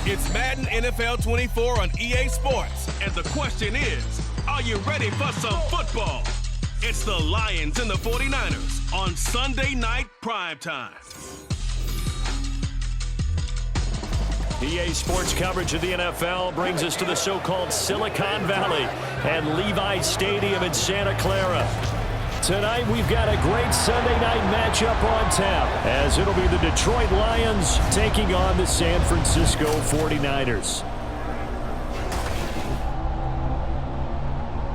It's Madden NFL 24 on EA Sports. And the question is, are you ready for some football? It's the Lions and the 49ers on Sunday Night Primetime. EA Sports coverage of the NFL brings us to the so-called Silicon Valley and Levi Stadium in Santa Clara. Tonight, we've got a great Sunday night matchup on tap, as it'll be the Detroit Lions taking on the San Francisco 49ers.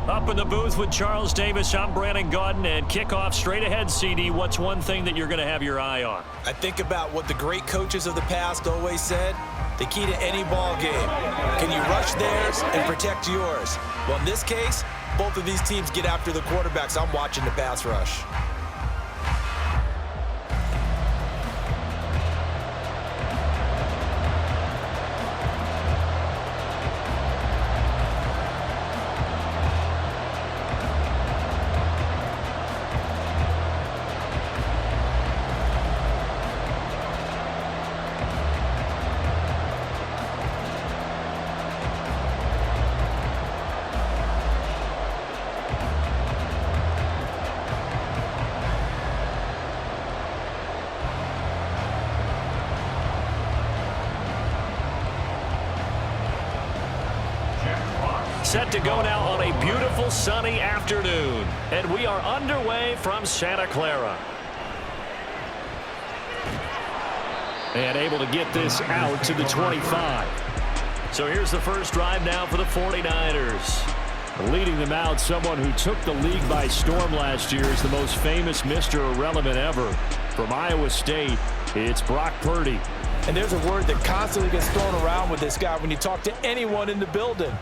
Up in the booth with Charles Davis, I'm Brandon Gaudin, and kickoff straight ahead, CD. What's one thing that you're going to have your eye on? I think about what the great coaches of the past always said. The key to any ball game. Can you rush theirs and protect yours? Well, in this case, both of these teams get after the quarterbacks. I'm watching the pass rush. Set to go now on a beautiful sunny afternoon, and we are underway from Santa Clara. And able to get this out to the 25. So here's the first drive now for the 49ers. Leading them out, someone who took the league by storm last year is the most famous Mr. Irrelevant ever. From Iowa State, it's Brock Purdy. And there's a word that constantly gets thrown around with this guy when you talk to anyone in the building.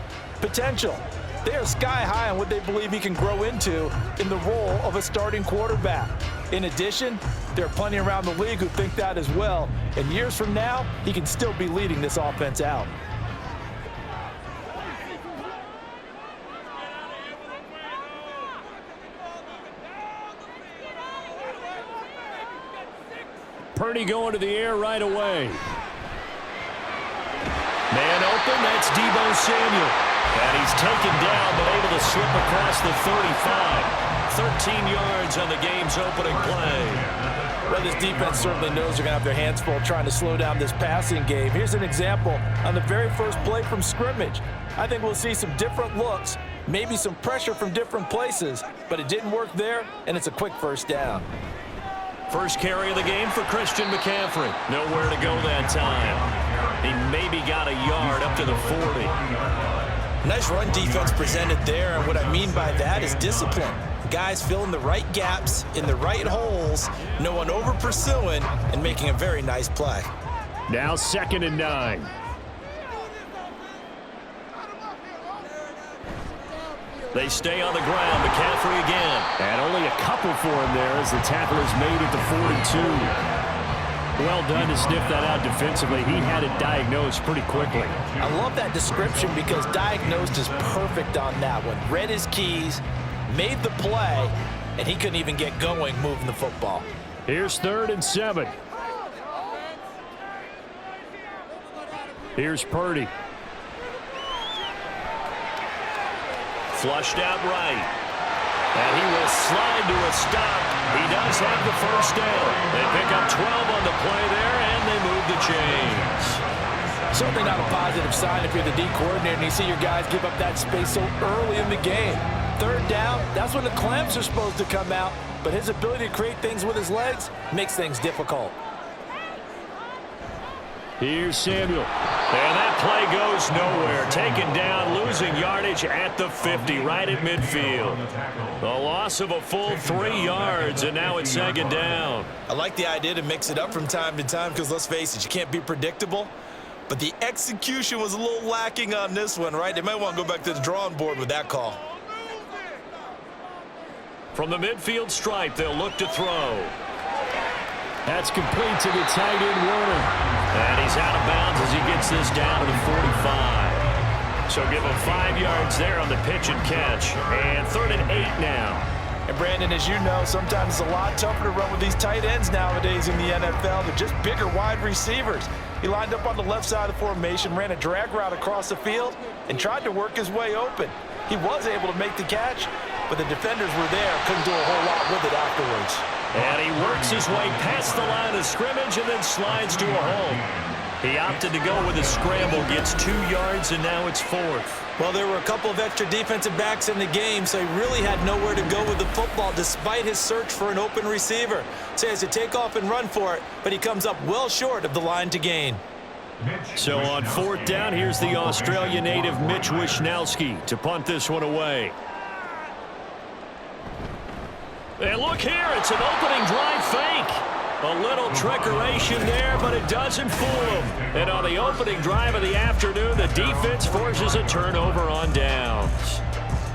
Potential. They are sky high on what they believe he can grow into in the role of a starting quarterback. In addition, there are plenty around the league who think that as well. And years from now, he can still be leading this offense out. Purdy going to the air right away. Man open, that's Deebo Samuel. And he's taken down, but able to slip across the 35. 13 yards on the game's opening play. Well, this defense certainly knows they're going to have their hands full trying to slow down this passing game. Here's an example on the very first play from scrimmage. I think we'll see some different looks, maybe some pressure from different places, but it didn't work there, and it's a quick first down. First carry of the game for Christian McCaffrey. Nowhere to go that time. He maybe got a yard up to the 40. Nice run defense presented there, and what I mean by that is discipline. Guys filling the right gaps in the right holes, no one over pursuing, and making a very nice play. Now 2nd and 9. They stay on the ground. McCaffrey again. And only a couple for him there as the tackle is made at the 42. Well done to sniff that out defensively. He had it diagnosed pretty quickly. I love that description because diagnosed is perfect on that one. Read his keys, made the play, and he couldn't even get going moving the football. Here's 3rd and 7. Here's Purdy. Flushed out right. And he will slide to a stop. He does have the first down. They pick up 12 on the play there, and they move the chains. Certainly not a positive sign if you're the D coordinator and you see your guys give up that space so early in the game. 3rd down, that's when the clamps are supposed to come out, but his ability to create things with his legs makes things difficult. Here's Samuel. And that play goes nowhere. Taken down, losing yardage at the 50, right at midfield. The loss of a full 3 yards, and now it's 2nd down. I like the idea to mix it up from time to time because, let's face it, you can't be predictable. But the execution was a little lacking on this one, right? They might want to go back to the drawing board with that call. From the midfield stripe, they'll look to throw. That's complete to the tight end, Warner. And he's out of bounds as he gets this down to the 45. So give him 5 yards there on the pitch and catch. And 3rd and 8 now. And Brandon, as you know, sometimes it's a lot tougher to run with these tight ends nowadays in the NFL. They're just bigger wide receivers. He lined up on the left side of the formation, ran a drag route across the field, and tried to work his way open. He was able to make the catch, but the defenders were there, couldn't do a whole lot with it afterwards. And he works his way past the line of scrimmage and then slides to a hole. He opted to go with a scramble, gets 2 yards, and now it's 4th. Well, there were a couple of extra defensive backs in the game, so he really had nowhere to go with the football despite his search for an open receiver. So he has to take off and run for it, but he comes up well short of the line to gain. So on 4th down, here's the Australia native Mitch Wishnowsky to punt this one away. And look here, it's an opening drive fake. A little trickeration there, but it doesn't fool him. And on the opening drive of the afternoon, the defense forces a turnover on downs.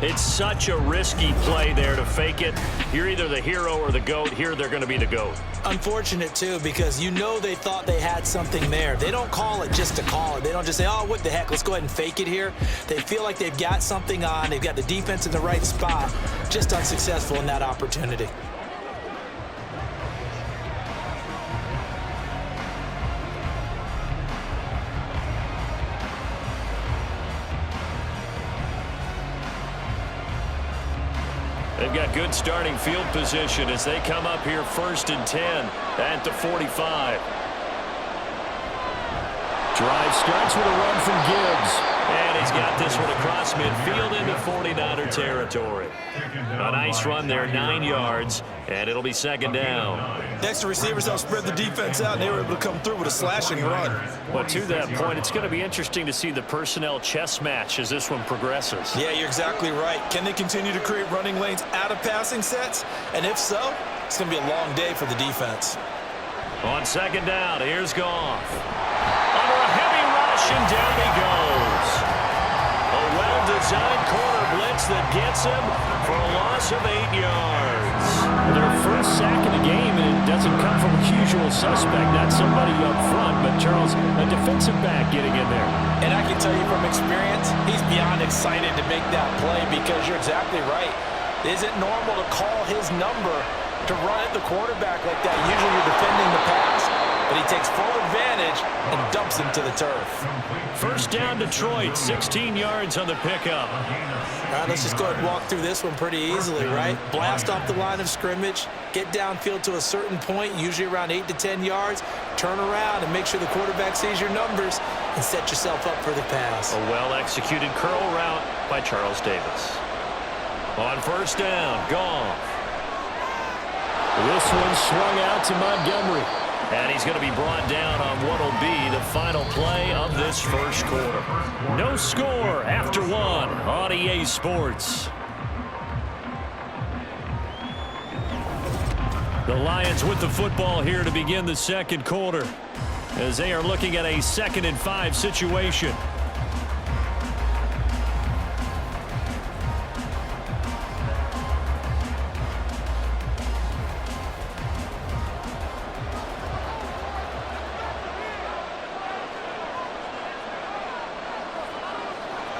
It's such a risky play there to fake it. You're either the hero or the GOAT. Here they're going to be the GOAT. Unfortunate, too, because you know they thought they had something there. They don't call it just to call it. They don't just say, oh, what the heck, let's go ahead and fake it here. They feel like they've got something on. They've got the defense in the right spot. Just unsuccessful in that opportunity. They've got good starting field position as they come up here 1st and 10 at the 45. Drive starts with a run from Gibbs. And he's got this one across midfield into 49er territory. A nice run there, 9 yards, and it'll be 2nd down. The extra receivers helped spread the defense out, and they were able to come through with a slashing run. But to that point, it's going to be interesting to see the personnel chess match as this one progresses. Yeah, you're exactly right. Can they continue to create running lanes out of passing sets? And if so, it's going to be a long day for the defense. On 2nd down, here's Goff. Under a heavy rush, and down he goes. A well-designed corner blitz that gets him for a loss of 8 yards. Their first sack of the game, and it doesn't come from a usual suspect, not somebody up front, but Charles, a defensive back getting in there. And I can tell you from experience, he's beyond excited to make that play because you're exactly right. Is it normal to call his number to run at the quarterback like that? Usually you're defending the pass, but he takes full advantage and dumps him to the turf. 1st down Detroit, 16 yards on the pickup. All right, let's just go ahead and walk through this one pretty easily, right? Blast off the line of scrimmage, get downfield to a certain point, usually around 8 to 10 yards, turn around and make sure the quarterback sees your numbers and set yourself up for the pass. A well-executed curl route by Charles Davis. On 1st down, Goff. This one swung out to Montgomery. And he's going to be brought down on what will be the final play of this 1st quarter. No score after 1 on EA Sports. The Lions with the football here to begin the 2nd quarter as they are looking at a 2nd and 5 situation.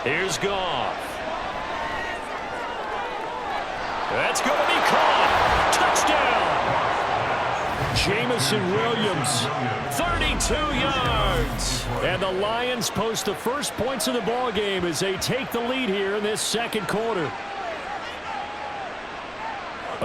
Here's Goff. That's going to be caught. Touchdown. Jamison Williams, 32 yards. And the Lions post the first points of the ball game as they take the lead here in this 2nd quarter.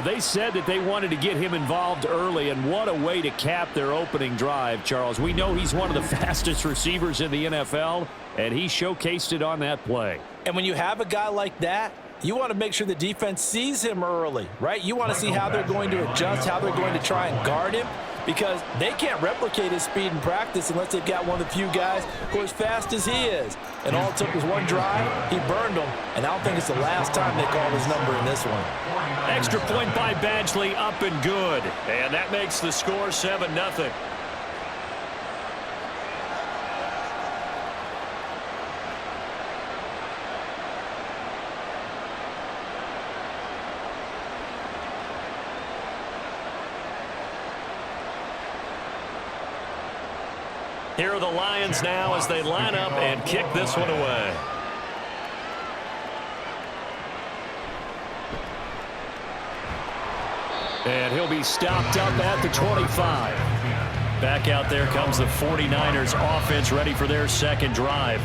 They said that they wanted to get him involved early, and what a way to cap their opening drive, Charles. We know he's one of the fastest receivers in the NFL, and he showcased it on that play. And when you have a guy like that, you want to make sure the defense sees him early, right? You want to see how they're going to adjust, how they're going to try and guard him, because they can't replicate his speed in practice unless they've got one of the few guys who are as fast as he is. And all it took was one drive. He burned them, and I don't think it's the last time they called his number in this one. Extra point by Badgley, up and good. And that makes the score 7-0. Here are the Lions now as they line up and kick this one away. And he'll be stopped up at the 25. Back out there comes the 49ers offense ready for their second drive.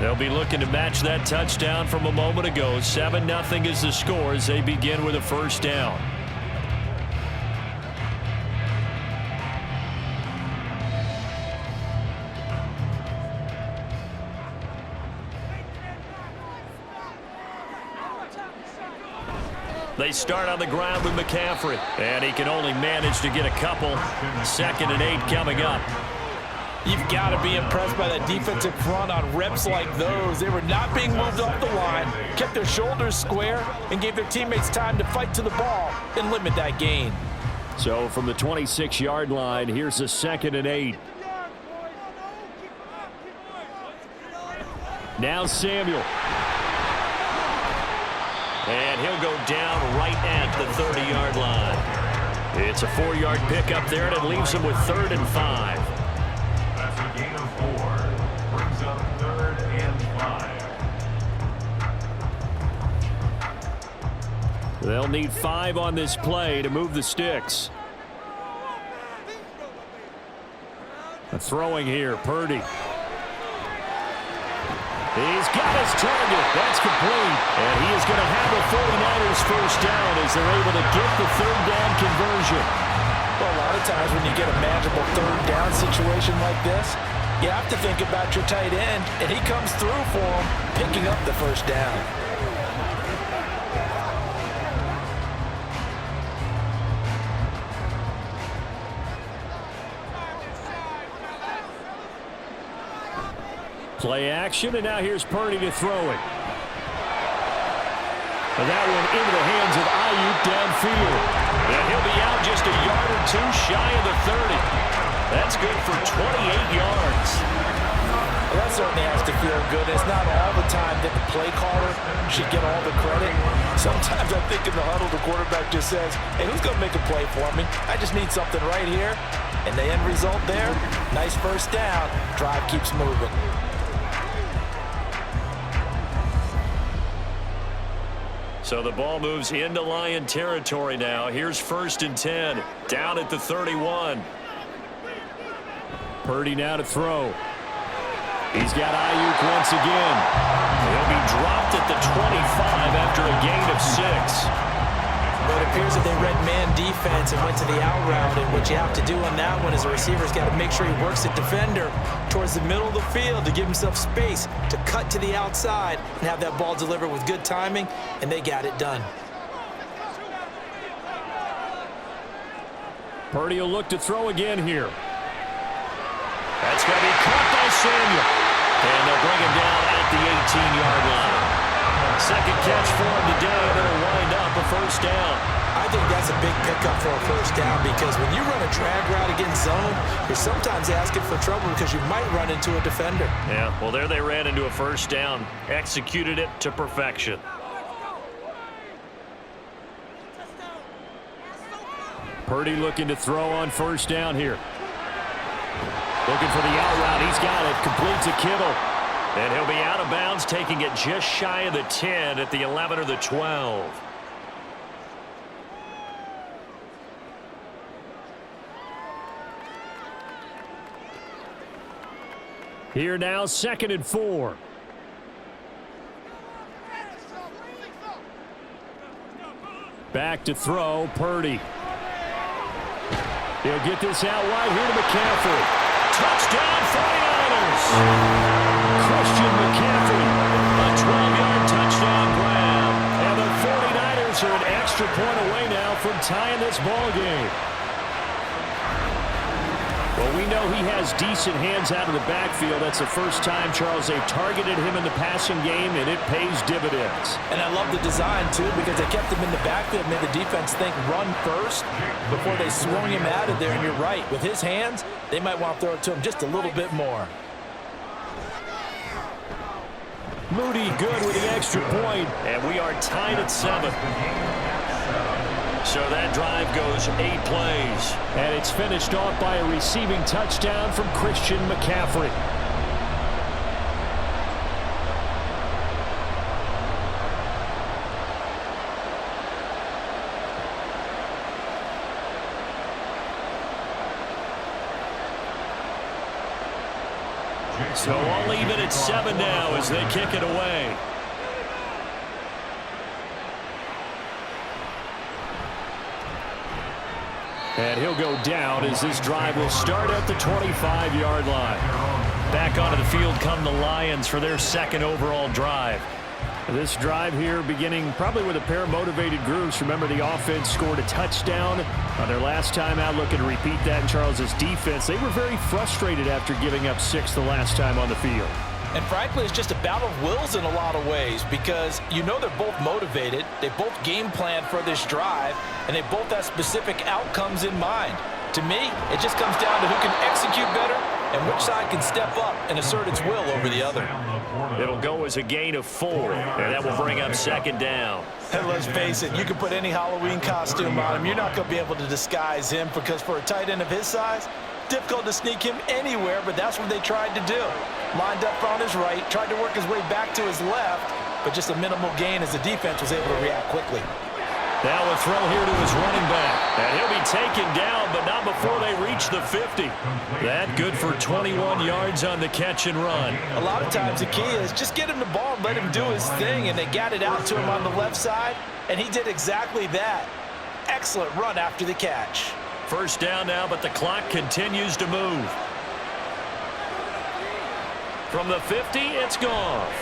They'll be looking to match that touchdown from a moment ago. 7-0 is the score as they begin with a first down. They start on the ground with McCaffrey, and he can only manage to get a couple. 2nd and 8 coming up. You've got to be impressed by that defensive front on reps like those. They were not being moved off the line, kept their shoulders square, and gave their teammates time to fight to the ball and limit that gain. So from the 26-yard line, here's a 2nd and 8. Now Samuel. And he'll go down right at the 30-yard line. It's a 4-yard pickup there, and it leaves him with 3rd and 5. That's a gain of 4. Brings up 3rd and 5. They'll need 5 on this play to move the sticks. A throwing here, Purdy. He's got his target. That's complete. And he is going to have a 49ers first down as they're able to get the 3rd down conversion. Well, a lot of times when you get a manageable 3rd down situation like this, you have to think about your tight end, and he comes through for him, picking up the first down. Play action, and now here's Purdy to throw it. And that one into the hands of Ayuk downfield. And he'll be out just a yard or 2 shy of the 30. That's good for 28 yards. Well, that certainly has to feel good. It's not all the time that the play caller should get all the credit. Sometimes I think in the huddle, the quarterback just says, hey, who's going to make a play for me? I just need something right here. And the end result there, nice first down. Drive keeps moving. So the ball moves into Lion territory now. Here's 1st and 10, down at the 31. Purdy now to throw. He's got Ayuk once again. He'll be dropped at the 25 after a gain of 6. But it appears that they read man defense and went to the out route, and what you have to do on that one is the receiver's got to make sure he works the defender towards the middle of the field to give himself space to cut to the outside and have that ball delivered with good timing, and they got it done. Purdy will look to throw again here. That's going to be caught by Samuel. And they'll bring him down at the 18-yard line. 2nd catch for him today, and it'll wind up a first down. I think that's a big pickup for a first down because when you run a drag route against zone, you're sometimes asking for trouble because you might run into a defender. Yeah, well, there they ran into a first down. Executed it to perfection. Purdy looking to throw on first down here. Looking for the out route. He's got it. Complete to Kittle. And he'll be out of bounds, taking it just shy of the 10 at the 11 or the 12. Here now, 2nd and 4. Back to throw, Purdy. He'll get this out wide here to McCaffrey. Touchdown 49ers! Christian McCaffrey, a 12-yard touchdown grab. And the 49ers are an extra point away now from tying this ball game. Well, we know he has decent hands out of the backfield. That's the first time, Charles, they've targeted him in the passing game, and it pays dividends. And I love the design, too, because they kept him in the backfield, made the defense think run first before they swung him out of there. And you're right, with his hands, they might want to throw it to him just a little bit more. Moody good with the extra point, and we are tied at 7. So that drive goes 8 plays. And it's finished off by a receiving touchdown from Christian McCaffrey. So all even at 7 now as they kick it away. And he'll go down as this drive will start at the 25-yard line. Back onto the field come the Lions for their second overall drive. This drive here beginning probably with a pair of motivated groups. Remember, the offense scored a touchdown on their last time out, looking to repeat that in Charles's defense. They were very frustrated after giving up 6 the last time on the field. And frankly, it's just a battle of wills in a lot of ways because you know they're both motivated. They both game plan for this drive, and they both have specific outcomes in mind. To me, it just comes down to who can execute better and which side can step up and assert its will over the other. It'll go as a gain of 4, and that will bring up second down. And let's face it, you can put any Halloween costume on him. You're not going to be able to disguise him because for a tight end of his size, difficult to sneak him anywhere, but that's what they tried to do. Lined up on his right, tried to work his way back to his left, but just a minimal gain as the defense was able to react quickly. Now a throw here to his running back. And he'll be taken down, but not before they reach the 50. That good for 21 yards on the catch and run. A lot of times the key is just get him the ball and let him do his thing, and they got it out to him on the left side, and he did exactly that. Excellent run after the catch. First down now, but the clock continues to move. From the 50, it's Goff.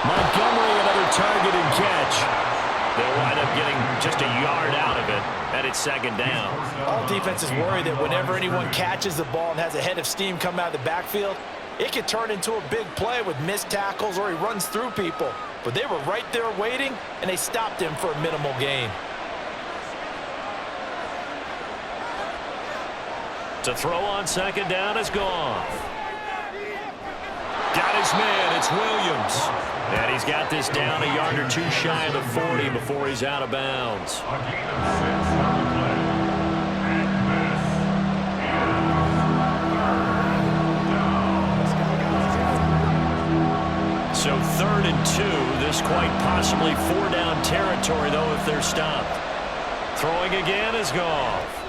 Montgomery, another target and catch. They'll wind up getting just a yard out of it, and it's second down. All defenses worry that whenever anyone catches the ball and has a head of steam come out of the backfield, it can turn into a big play with missed tackles or he runs through people. But they were right there waiting, and they stopped him for a minimal gain. To throw on second down is Goff. Got his man, it's Williams. And he's got this down a yard or two shy of the 40 before he's out of bounds. A gain of 6 on the play. And miss. So 3rd and 2. This quite possibly 4-down territory, though, if they're stopped. Throwing again is Goff.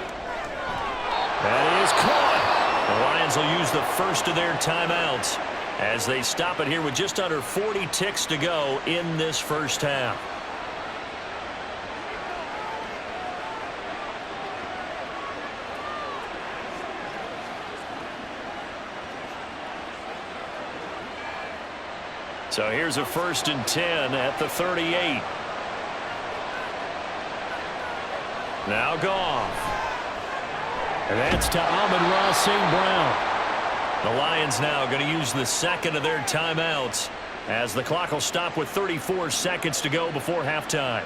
That is caught. The Lions will use the first of their timeouts as they stop it here with just under 40 ticks to go in this first half. So here's a 1st and 10 at the 38. Now Goff. And that's to Amon-Ra St. Brown. The Lions now going to use the second of their timeouts as the clock will stop with 34 seconds to go before halftime.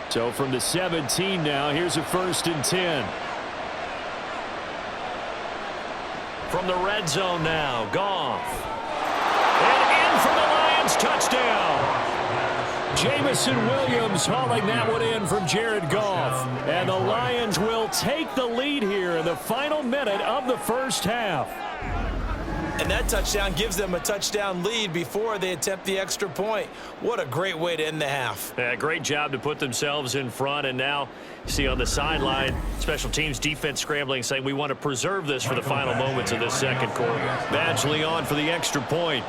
So from the 17 now, here's a 1st and 10. From the red zone now, Goff. And in for the Lions touchdown. Jamison Williams hauling that one in from Jared Goff. And the Lions will take the lead here in the final minute of the first half. And that touchdown gives them a touchdown lead before they attempt the extra point. What a great way to end the half. Yeah, great job to put themselves in front. And now, see on the sideline, special teams defense scrambling, saying we want to preserve this for the final moments of this second quarter. Badgley on for the extra point.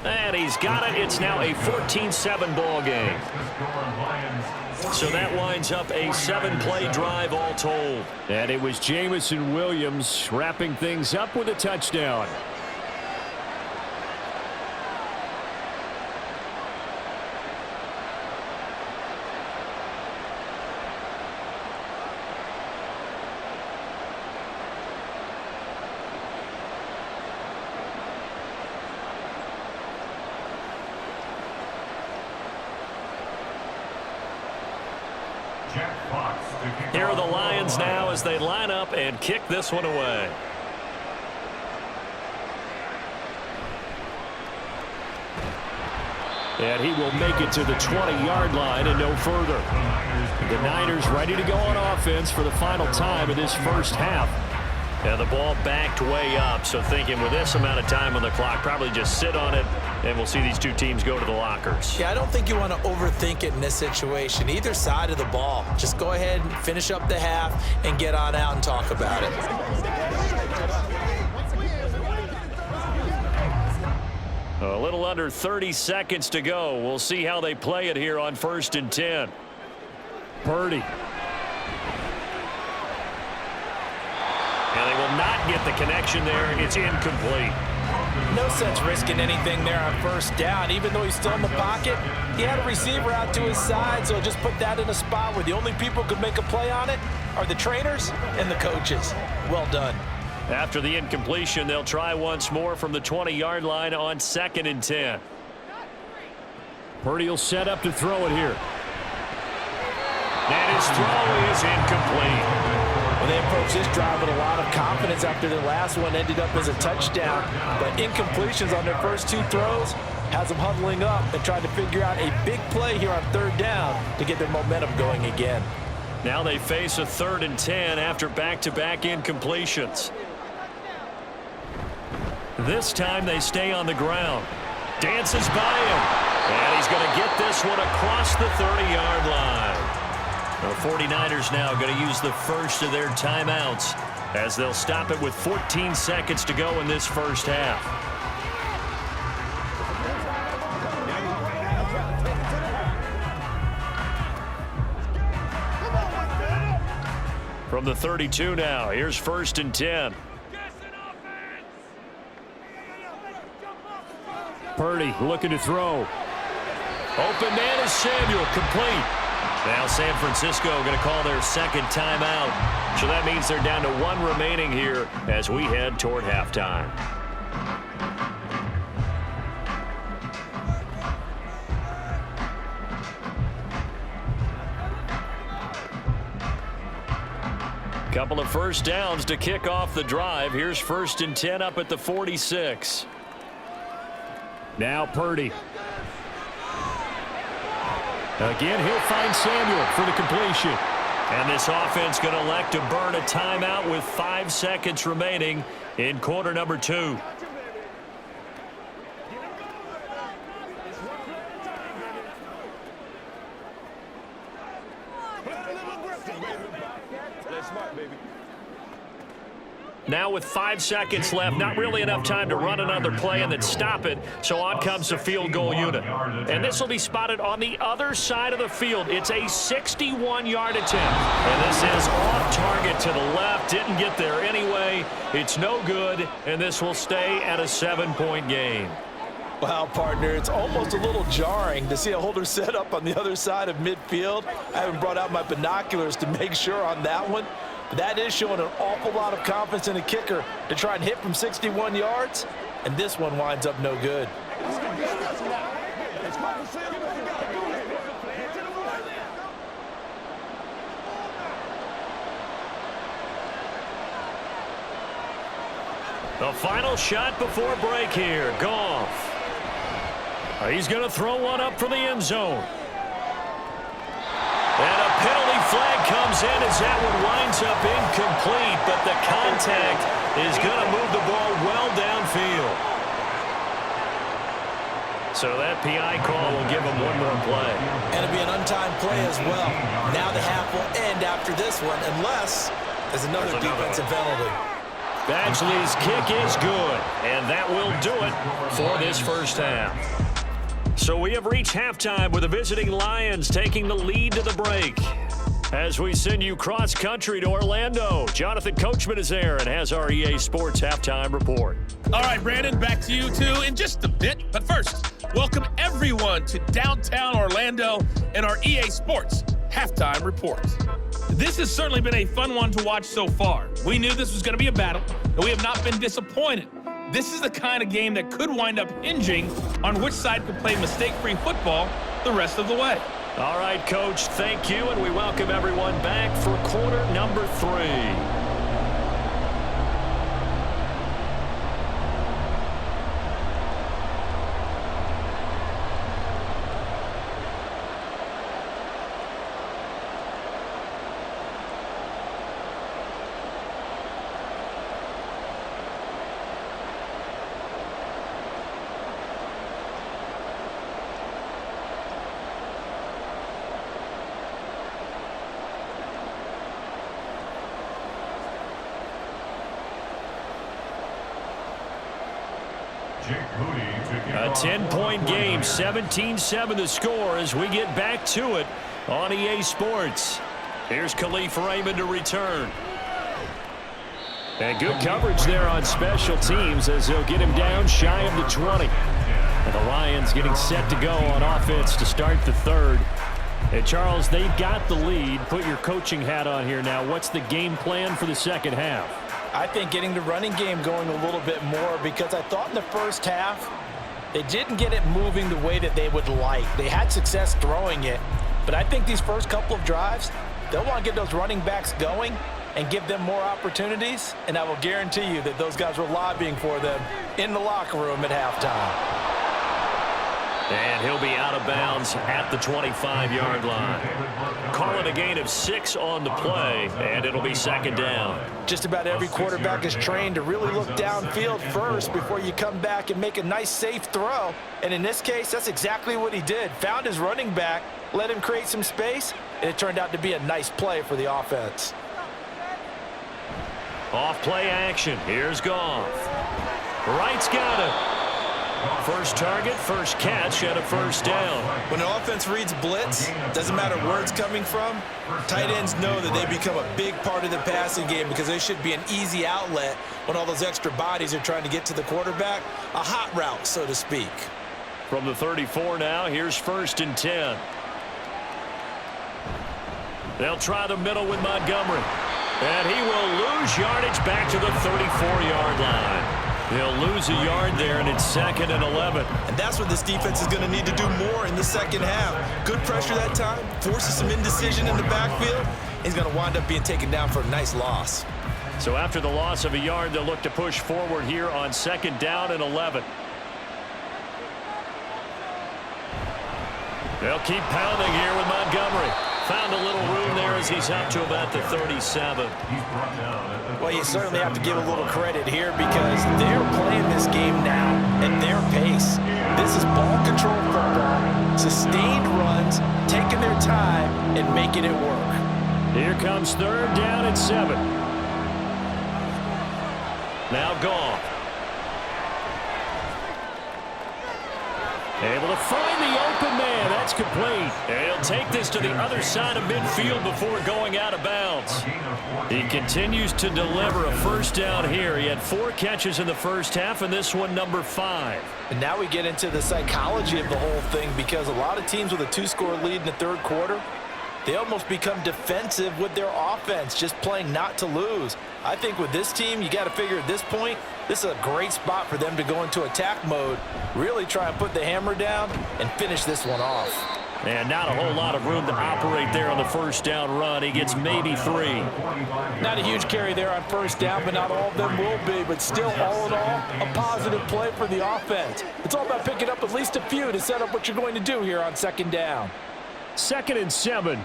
And he's got it. It's now a 14-7 ball game. So that winds up a 7-play drive all told. And it was Jamison Williams wrapping things up with a touchdown. Here are the Lions now as they line up and kick this one away. And he will make it to the 20-yard line and no further. The Niners ready to go on offense for the final time of this first half. And the ball backed way up, so thinking with this amount of time on the clock, probably just sit on it, and we'll see these two teams go to the lockers. Yeah, I don't think you want to overthink it in this situation. Either side of the ball. Just go ahead and finish up the half and get on out and talk about it. A little under 30 seconds to go. We'll see how they play it here on 1st and 10. Purdy. And they will not get the connection there. It's incomplete. No sense risking anything there on 1st down. Even though he's still in the pocket, he had a receiver out to his side, so just put that in a spot where the only people who could make a play on it are the trainers and the coaches. Well done. After the incompletion, they'll try once more from the 20-yard line on 2nd and 10. Purdy will set up to throw it here. And his throw is incomplete. Well, they approached this drive with a lot of confidence after their last one ended up as a touchdown. But incompletions on their first 2 throws has them huddling up and trying to figure out a big play here on 3rd down to get their momentum going again. Now they face a 3rd and 10 after back-to-back incompletions. This time they stay on the ground. Dances by him. And he's going to get this one across the 30-yard line. The 49ers now going to use the first of their timeouts as they'll stop it with 14 seconds to go in this first half. From the 32 now, here's 1st and 10. Purdy looking to throw. Open man is Samuel, complete. Now San Francisco going to call their 2nd timeout. So that means they're down to 1 remaining here as we head toward halftime. Couple of 1st downs to kick off the drive. Here's 1st and 10 up at the 46. Now Purdy. Again, he'll find Samuel for the completion. And this offense going to elect to burn a timeout with 5 seconds remaining in quarter number 2. Now with 5 seconds left, not really enough time to run another play and then stop it, so on comes the field goal unit. And this will be spotted on the other side of the field. It's a 61-yard attempt. And this is off target to the left, didn't get there anyway. It's no good, and this will stay at a 7-point game. Wow, partner, it's almost a little jarring to see a holder set up on the other side of midfield. I haven't brought out my binoculars to make sure on that one. But that is showing an awful lot of confidence in a kicker to try and hit from 61 yards, and this one winds up no good. The final shot before break here. Goff. He's going to throw one up for the end zone. And a penalty flag comes in as that one winds up incomplete, but the contact is going to move the ball well downfield. So that PI call will give him one more play. And it'll be an untimed play as well. Now the half will end after this one, unless there's another defensive penalty. Badgley's kick is good, and that will do it for this first half. So we have reached halftime with the visiting Lions taking the lead to the break. As we send you cross-country to Orlando, Jonathan Coachman is there and has our EA Sports halftime report. All right, Brandon, back to you two in just a bit. But first, welcome everyone to downtown Orlando and our EA Sports halftime report. This has certainly been a fun one to watch so far. We knew this was going to be a battle, and we have not been disappointed. This is the kind of game that could wind up hinging on which side could play mistake-free football the rest of the way. All right, Coach, thank you, and we welcome everyone back for quarter number 3. A 10-point game, 17-7 the score as we get back to it on EA Sports. Here's Khalif Raymond to return. And good coverage there on special teams as they'll get him down shy of the 20. And the Lions getting set to go on offense to start the third. And Charles, they've got the lead. Put your coaching hat on here now. What's the game plan for the second half? I think getting the running game going a little bit more, because I thought in the first half they didn't get it moving the way that they would like. They had success throwing it, but I think these first couple of drives, they'll want to get those running backs going and give them more opportunities, and I will guarantee you that those guys were lobbying for them in the locker room at halftime. And he'll be out of bounds at the 25-yard line. Calling a gain of 6 on the play, and it'll be second down. Just about every quarterback is trained to really look downfield first before you come back and make a nice, safe throw. And in this case, that's exactly what he did. Found his running back, let him create some space, and it turned out to be a nice play for the offense. Off play action. Here's Goff. Wright's got it. First target, first catch, and a first down. When an offense reads blitz, doesn't matter where it's coming from, tight ends know that they become a big part of the passing game because they should be an easy outlet when all those extra bodies are trying to get to the quarterback. A hot route, so to speak. From the 34 now, here's 1st and 10. They'll try the middle with Montgomery. And he will lose yardage back to the 34-yard line. They'll lose a yard there, and it's 2nd and 11. And that's what this defense is going to need to do more in the second half. Good pressure that time, forces some indecision in the backfield. He's going to wind up being taken down for a nice loss. So after the loss of a yard, they'll look to push forward here on 2nd down and 11. They'll keep pounding here with Montgomery. Found a little room there as he's up to about the 37. Well, you certainly have to give a little credit here because they're playing this game now at their pace. This is ball control football, sustained runs, taking their time and making it work. Here comes 3rd down and 7. Now Goff. Able to find the open man. That's complete. And he'll take this to the other side of midfield before going out of bounds. He continues to deliver a first down here. He had 4 catches in the first half, and this one number 5. And now we get into the psychology of the whole thing because a lot of teams with a 2-score lead in the third quarter, they almost become defensive with their offense, just playing not to lose. I think with this team, you got to figure at this point, this is a great spot for them to go into attack mode, really try and put the hammer down and finish this one off. And not a whole lot of room to operate there on the first down run. He gets maybe 3. Not a huge carry there on first down, but not all of them will be. But still, all in all, a positive play for the offense. It's all about picking up at least a few to set up what you're going to do here on 2nd down. 2nd and 7.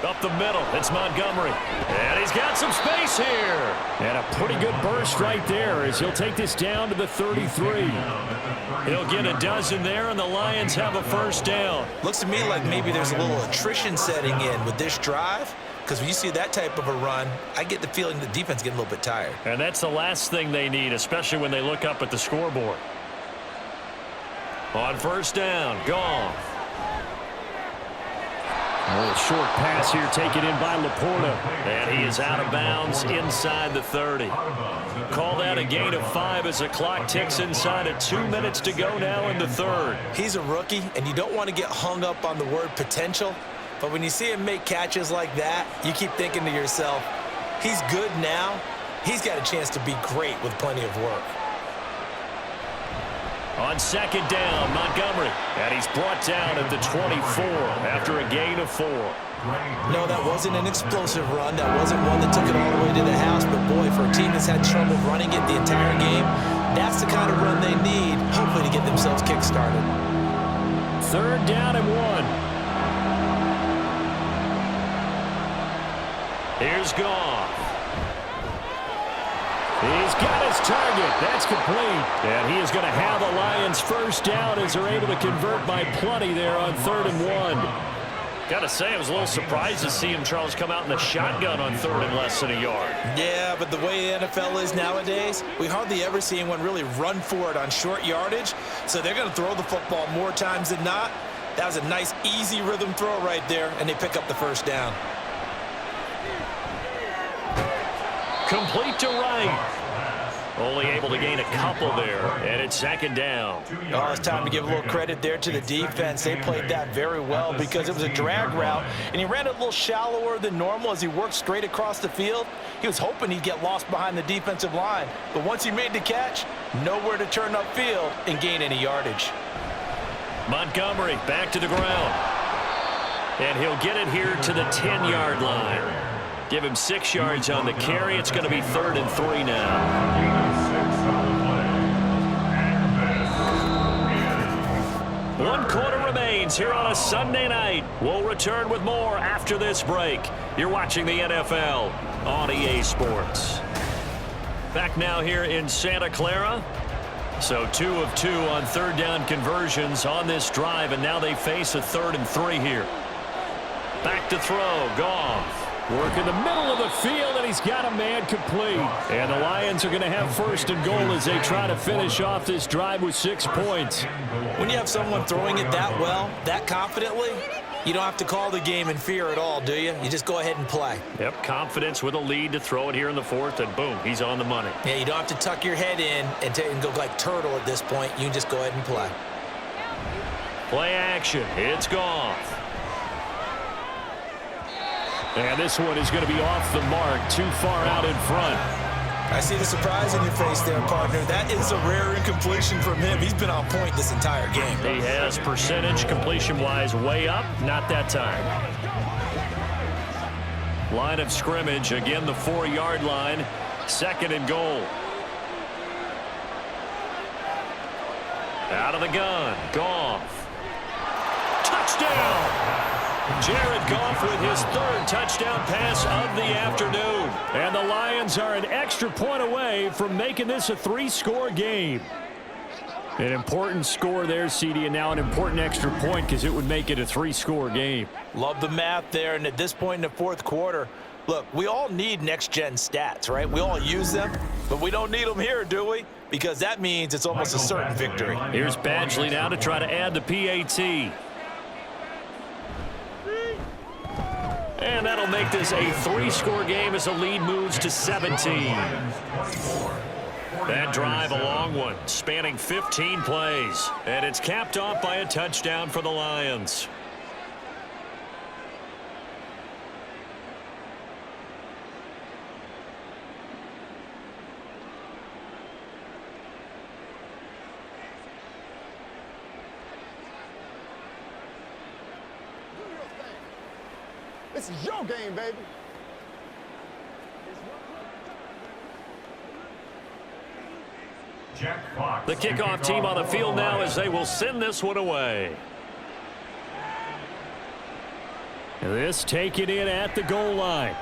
Up the middle, it's Montgomery. And he's got some space here. And a pretty good burst right there as he'll take this down to the 33. He'll get a dozen there, and the Lions have a first down. Looks to me like maybe there's a little attrition setting in with this drive, because when you see that type of a run, I get the feeling the defense getting a little bit tired. And that's the last thing they need, especially when they look up at the scoreboard. On first down, Goff. A little short pass here taken in by Laporta. And he is out of bounds inside the 30. Call that a gain of 5 as the clock ticks inside of 2 minutes to go now in the third. He's a rookie, and you don't want to get hung up on the word potential. But when you see him make catches like that, you keep thinking to yourself, he's good now. He's got a chance to be great with plenty of work. On 2nd down, Montgomery. And he's brought down at the 24 after a gain of 4. No, that wasn't an explosive run. That wasn't one that took it all the way to the house. But, boy, for a team that's had trouble running it the entire game, that's the kind of run they need, hopefully, to get themselves kick-started. 3rd down and 1. Here's Goff. He's got his target. That's complete. And he is going to have a Lions first down as they're able to convert by plenty there on 3rd and 1. Gotta say, I was a little surprised to see him, Charles, come out in the shotgun on 3rd and less than a yard. Yeah, but the way the NFL is nowadays, we hardly ever see anyone really run for it on short yardage. So they're going to throw the football more times than not. That was a nice, easy rhythm throw right there, and they pick up the first down. Complete to Wright. Only able to gain a couple there, and it's 2nd down. Oh, it's time to give a little credit there to the defense. They played that very well because it was a drag route, and he ran it a little shallower than normal as he worked straight across the field. He was hoping he'd get lost behind the defensive line, but once he made the catch, nowhere to turn upfield and gain any yardage. Montgomery back to the ground, and he'll get it here to the 10-yard line. Give him 6 yards on the carry. It's going to be 3rd and 3 now. 1 quarter remains here on a Sunday night. We'll return with more after this break. You're watching the NFL on EA Sports. Back now here in Santa Clara. So 2 of 2 on 3rd down conversions on this drive, and now they face a 3rd and 3 here. Back to throw. Goff. Work in the middle of the field, and he's got a man complete. And the Lions are going to have 1st and goal as they try to finish off this drive with 6 points. When you have someone throwing it that well, that confidently, you don't have to call the game in fear at all, do you? You just go ahead and play. Yep, confidence with a lead to throw it here in the 4th, and boom, he's on the money. Yeah, you don't have to tuck your head in and go like turtle at this point. You can just go ahead and play. Play action. It's Goff. And this one is going to be off the mark, too far out in front. I see the surprise in your face there, partner. That is a rare incompletion from him. He's been on point this entire game. He has percentage completion-wise way up. Not that time. Line of scrimmage, again the 4-yard line. 2nd and goal. Out of the gun. Goff. Touchdown! Jared Goff with his 3rd touchdown pass of the afternoon. And the Lions are an extra point away from making this a 3-score game. An important score there, CD, and now an important extra point because it would make it a 3-score game. Love the math there, and at this point in the 4th quarter, look, we all need next-gen stats, right? We all use them, but we don't need them here, do we? Because that means it's almost a certain victory. Here's Badgley now to try to add the PAT. And that'll make this a 3-score game as the lead moves to 17. That drive, a long one, spanning 15 plays. And it's capped off by a touchdown for the Lions. This is your game, baby. The kickoff team on the field now as they will send this one away. This taken in at the goal line.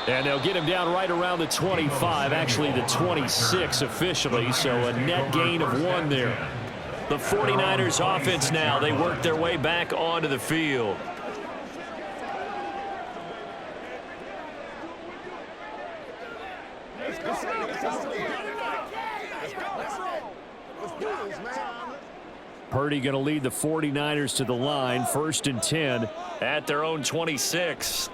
And they'll get him down right around the 25, actually the 26 officially, so a net gain of 1 there. The 49ers offense now, they work their way back onto the field. Purdy going to lead the 49ers to the line, 1st and 10. At their own 26.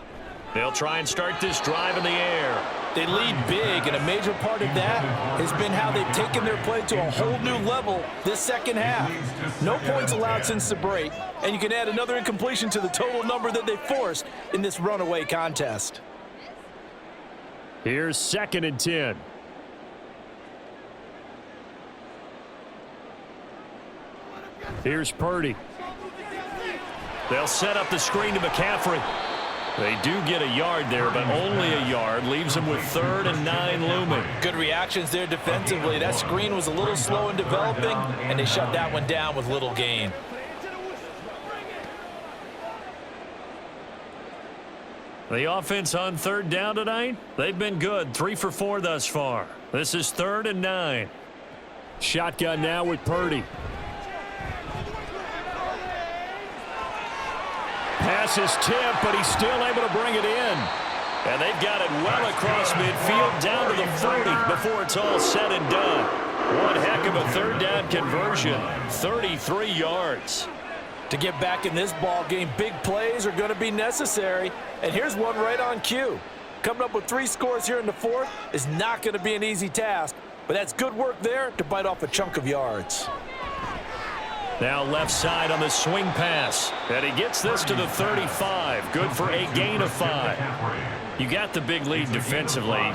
They'll try and start this drive in the air. They lead big, and a major part of that has been how they've taken their play to a whole new level this 2nd half. No points allowed since the break, and you can add another incompletion to the total number that they forced in this runaway contest. Here's 2nd and 10. Here's Purdy. They'll set up the screen to McCaffrey. They do get a yard there, but only a yard. Leaves them with 3rd and 9 looming. Good reactions there defensively. That screen was a little slow in developing, and they shut that one down with little gain. The offense on 3rd down tonight, they've been good. 3 for 4 thus far. This is 3rd and 9. Shotgun now with Purdy. pass is tipped, but he's still able to bring it in. And they've got it well across midfield down to the 40 before it's all said and done. One heck of a third down conversion, 33 yards. To get back in this ball game, big plays are going to be necessary. And here's one right on cue. Coming up with 3 scores here in the fourth is not going to be an easy task, but that's good work there to bite off a chunk of yards. Now left side on the swing pass. And he gets this to the 35. Good for a gain of 5. You got the big lead defensively.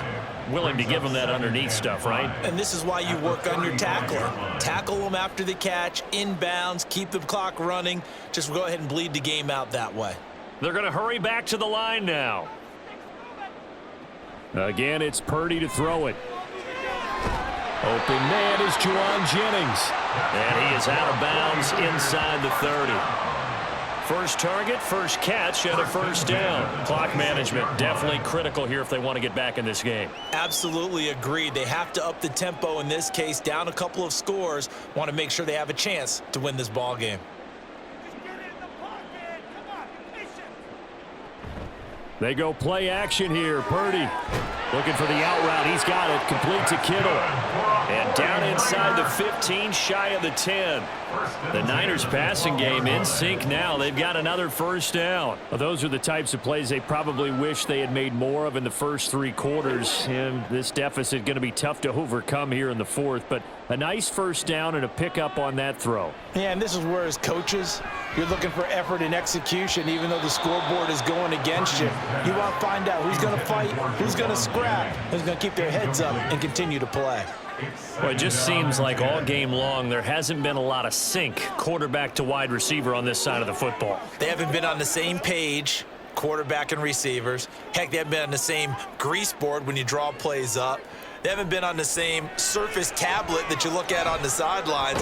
Willing to give them that underneath stuff, right? And this is why you work on your tackler. Tackle them after the catch, inbounds, keep the clock running. Just go ahead and bleed the game out that way. They're going to hurry back to the line now. Again, it's Purdy to throw it. Open man is Juwan Jennings. And he is out of bounds inside the 30. First target, first catch, and a first down. Clock management definitely critical here if they want to get back in this game. Absolutely agreed. They have to up the tempo in this case, down a couple of scores. Want to make sure they have a chance to win this ball game. They go play action here. Purdy looking for the out route. He's got it. Complete to Kittle. And down inside the 15, shy of the 10. The Niners passing game in sync now. They've got another first down. Well, those are the types of plays they probably wish they had made more of in the first 3 quarters. And this deficit going to be tough to overcome here in the fourth. But a nice first down and a pickup on that throw. Yeah, and this is where as coaches, you're looking for effort and execution even though the scoreboard is going against you. You want to find out who's going to fight, who's going to scrap, who's going to keep their heads up and continue to play. Well, it just seems like all game long there hasn't been a lot of sync quarterback to wide receiver on this side of the football. They haven't been on the same page, quarterback and receivers. Heck, they haven't been on the same grease board when you draw plays up. They haven't been on the same Surface tablet that you look at on the sidelines.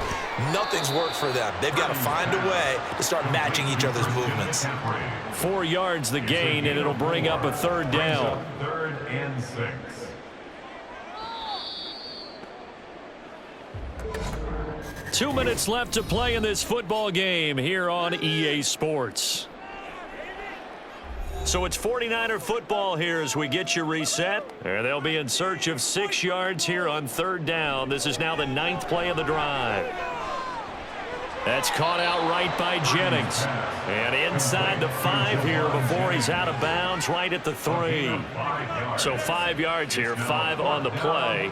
Nothing's worked for them. They've got to find a way to start matching each other's movements. 4 yards the gain, and it'll bring up a third down. 3rd and 6. Two minutes left to play in this football game here on EA Sports. So it's 49er football here as we get you reset. And they'll be in search of 6 yards here on third down. This is now the 9th play of the drive. That's caught out right by Jennings. And inside the 5 here before he's out of bounds right at the 3. So 5 yards here, 5 on the play.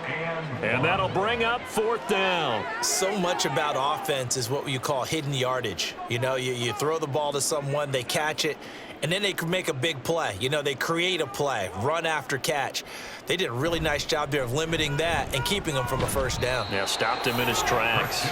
And that'll bring up 4th down. So much about offense is what you call hidden yardage. You know, you throw the ball to someone, they catch it, and then they can make a big play. You know, they create a play, run after catch. They did a really nice job there of limiting that and keeping him from a first down. Yeah, stopped him in his tracks.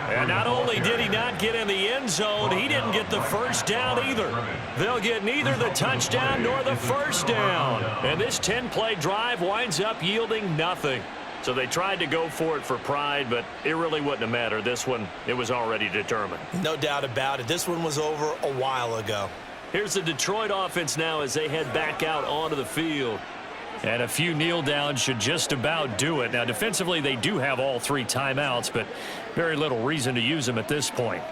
And not only did he not get in the end zone, he didn't get the first down either. They'll get neither the touchdown nor the first down. And this 10-play drive winds up yielding nothing. So they tried to go for it for pride, but it really wouldn't have mattered. This one, it was already determined. No doubt about it. This one was over a while ago. Here's the Detroit offense now as they head back out onto the field. And a few kneel downs should just about do it. Now, defensively, they do have all 3 timeouts, but very little reason to use them at this point.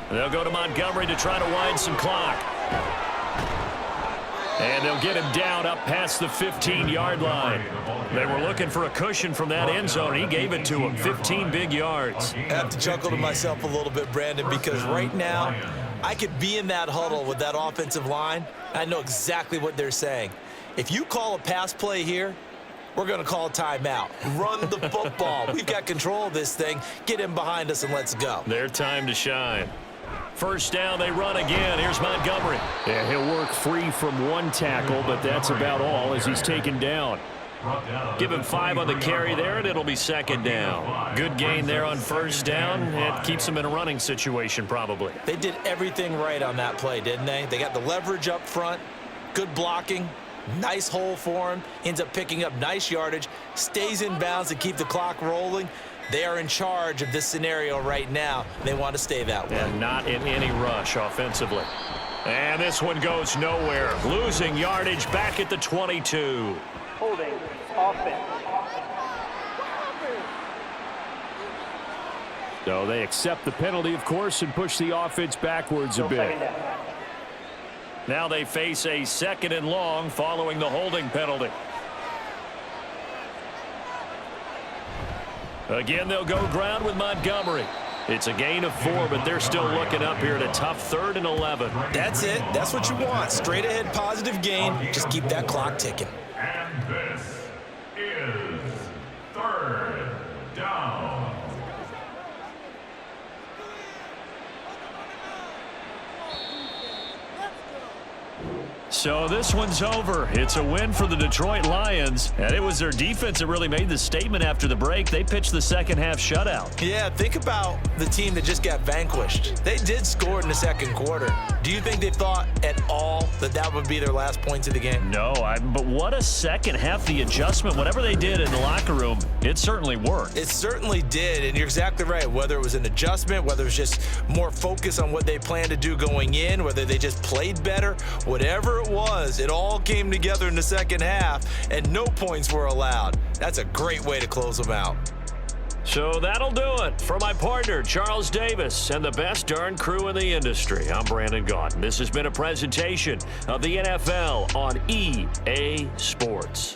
They'll go to Montgomery to try to wind some clock. And they'll get him down up past the 15-yard line. They were looking for a cushion from that end zone. He gave it to him, 15 big yards. I have to chuckle to myself a little bit, Brandon, because right now I could be in that huddle with that offensive line. I know exactly what they're saying. If you call a pass play here, we're going to call a timeout. Run the football. We've got control of this thing. Get him behind us and let's go. Their time to shine. First down, they run again. Here's Montgomery. Yeah, he'll work free from 1 tackle, but that's about all as he's taken down. Give him 5 on the carry there, and it'll be 2nd down. Good gain there on first down. It keeps them in a running situation probably. They did everything right on that play, didn't they? They got the leverage up front, good blocking, nice hole for him, ends up picking up nice yardage, stays in bounds to keep the clock rolling. They are in charge of this scenario right now. They want to stay that way. And not in any rush offensively. And this one goes nowhere. Losing yardage back at the 22. Holding offense. So they accept the penalty, of course, and push the offense backwards a bit. Now they face a 2nd and long following the holding penalty. Again, they'll go ground with Montgomery. It's a gain of 4, but they're still looking up here at a tough 3rd and 11. That's it. That's what you want. Straight ahead positive gain. Just keep that clock ticking. And this is 3rd down. So this one's over. It's a win for the Detroit Lions, and it was their defense that really made the statement after the break. They pitched the second half shutout. Yeah, think about the team that just got vanquished. They did score in the 2nd quarter. Do you think they thought at all that that would be their last points of the game? No, but what a second half. The adjustment, whatever they did in the locker room, it certainly worked. It certainly did, and you're exactly right. Whether it was an adjustment, whether it was just more focus on what they planned to do going in, whether they just played better, whatever it was, it all came together in the 2nd half, and no points were allowed. That's a great way to close them out. So that'll do it. For my partner, Charles Davis, and the best darn crew in the industry, I'm Brandon Gaudin. This has been a presentation of the NFL on EA Sports.